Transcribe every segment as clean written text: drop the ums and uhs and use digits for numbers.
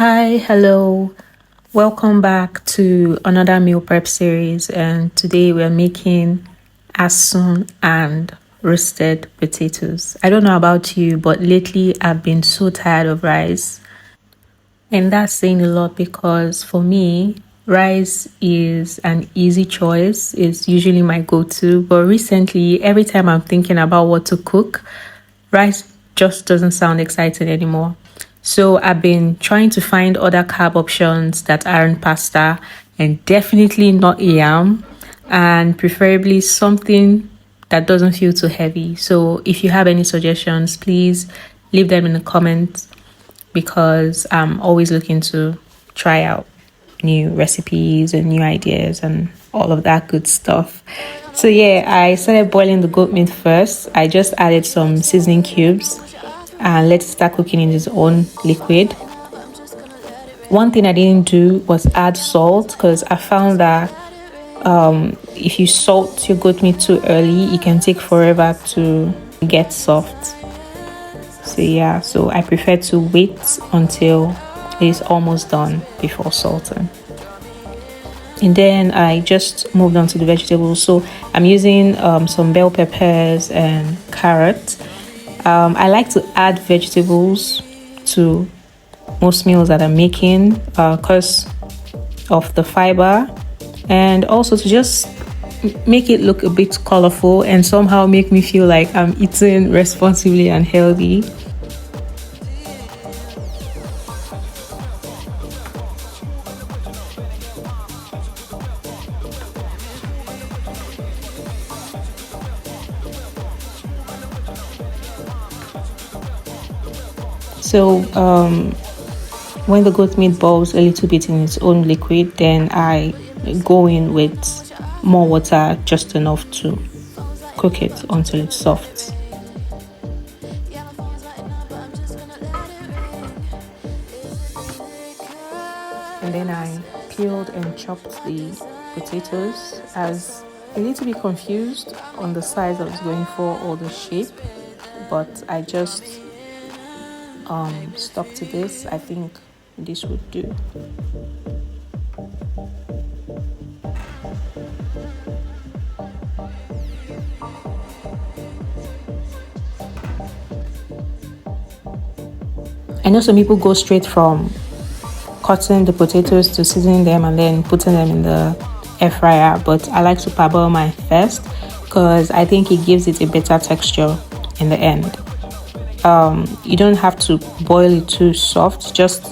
Hi, hello. Welcome back to another meal prep series, and today we're making Asun and roasted potatoes. I don't know about you, but lately I've been so tired of rice. And that's saying a lot because for me, rice is an easy choice. It's usually my go-to, but recently, every time I'm thinking about what to cook, rice just doesn't sound exciting anymore. So I've been trying to find other carb options that aren't pasta and definitely not yam, and preferably something that doesn't feel too heavy. So if you have any suggestions, please leave them in the comments because I'm always looking to try out new recipes and new ideas and all of that good stuff. So yeah, I started boiling the goat meat first. I just added some seasoning cubes and let it start cooking in its own liquid. One thing I didn't do was add salt because I found that if you salt your goat meat too early, it can take forever to get soft. So yeah, so I prefer to wait until it is almost done before salting. And then I just moved on to the vegetables. So I'm using some bell peppers and carrots. I like to add vegetables to most meals that I'm making because of the fiber, and also to just make it look a bit colorful and somehow make me feel like I'm eating responsibly and healthy. So when the goat meat boils a little bit in its own liquid, then I go in with more water, just enough to cook it until it's soft. And then I peeled and chopped the potatoes. I was a little bit confused on the size I was going for or the shape, but I just stuck to this. I think this would do. I know some people go straight from cutting the potatoes to seasoning them and then putting them in the air fryer, but I like to parboil mine first because I think it gives it a better texture in the end. You don't have to boil it too soft, just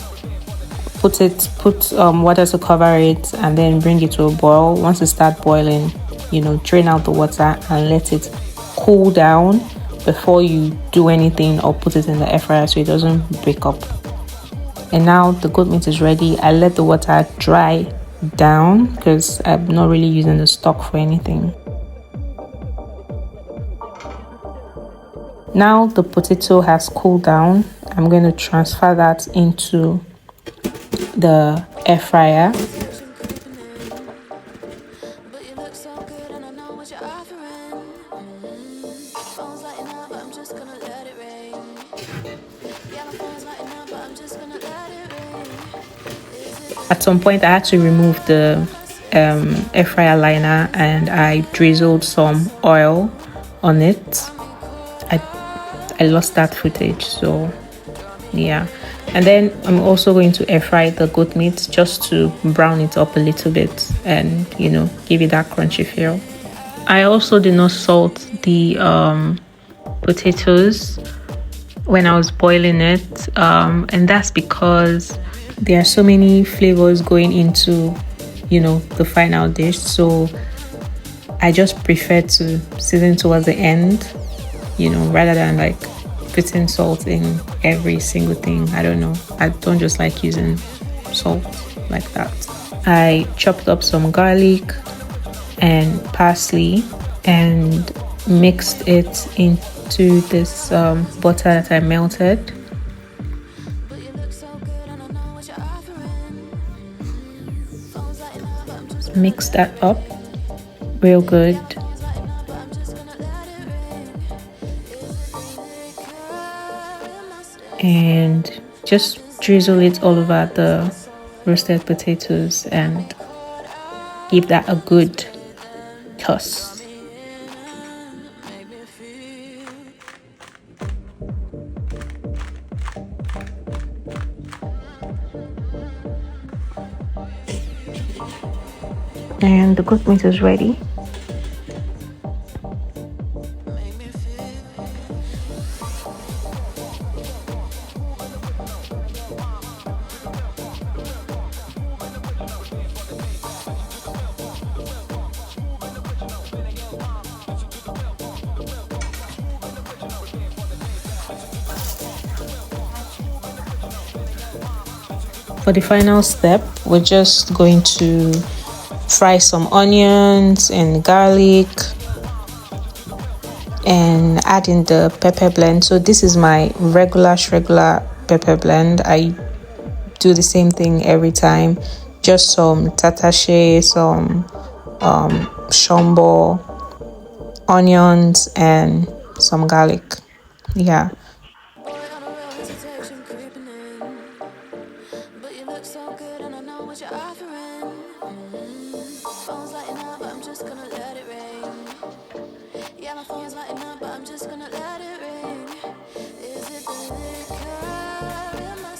put water to cover it and then bring it to a boil. Once it starts boiling, drain out the water and let it cool down before you do anything or put it in the air fryer so it doesn't break up. And now the goat meat is ready. I let the water dry down because I'm not really using the stock for anything. Now the potato has cooled down. I'm going to transfer that into the air fryer. At some point I had to remove the air fryer liner and I drizzled some oil on it. I lost that footage, so yeah. And then I'm also going to air fry the goat meat just to brown it up a little bit and give it that crunchy feel. I also did not salt the potatoes when I was boiling it, and that's because there are so many flavors going into the final dish, so I just prefer to season towards the end, rather than like putting salt in every single thing. I don't know, I don't just like using salt like that. I chopped up some garlic and parsley and mixed it into this butter that I melted. Mix that up real good. And just drizzle it all over the roasted potatoes and give that a good toss. And the goat meat is ready. For the final step, we're just going to fry some onions and garlic and add in the pepper blend. So this is my regular pepper blend. I do the same thing every time. Just some tatashe, some shombo, onions, and some garlic. Yeah.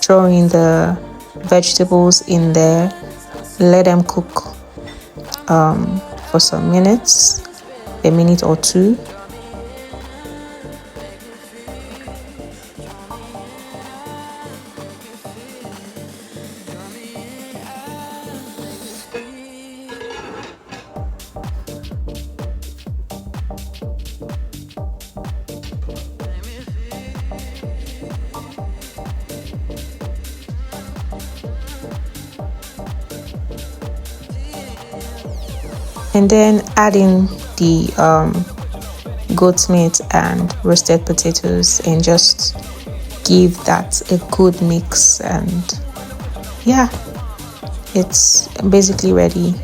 Throw in the vegetables in there, let them cook for some minutes, a minute or two. And then add in the goat meat and roasted potatoes and just give that a good mix. And yeah, it's basically ready.